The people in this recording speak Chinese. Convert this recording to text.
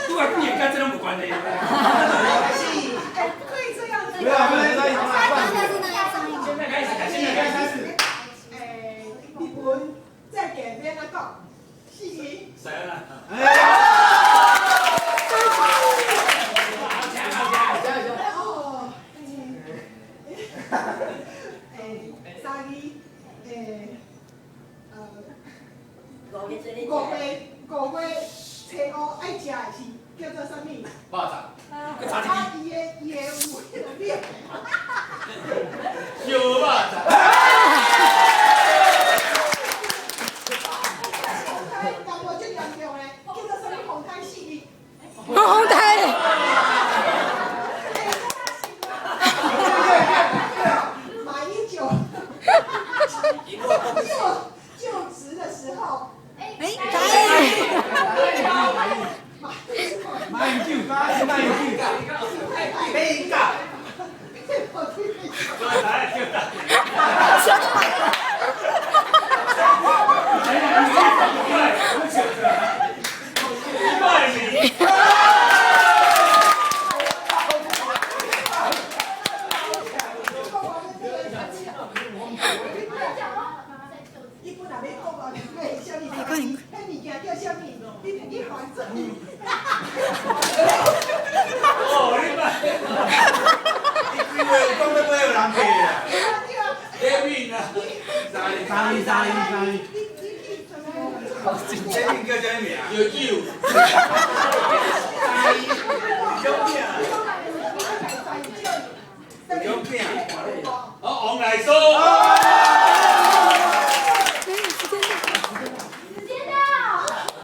都还不掩盖，这种不关的。可以这样子。不要，不能再现在开始，现在开始。日文再给别人讲，是你。谁了？五月初五爱食的是叫做啥物？爆炸。伊的有迄个料。有爆炸。但我最严重的叫做啥物？红胎四日。红胎。马英九就职的时候。有酒。哦，王来说。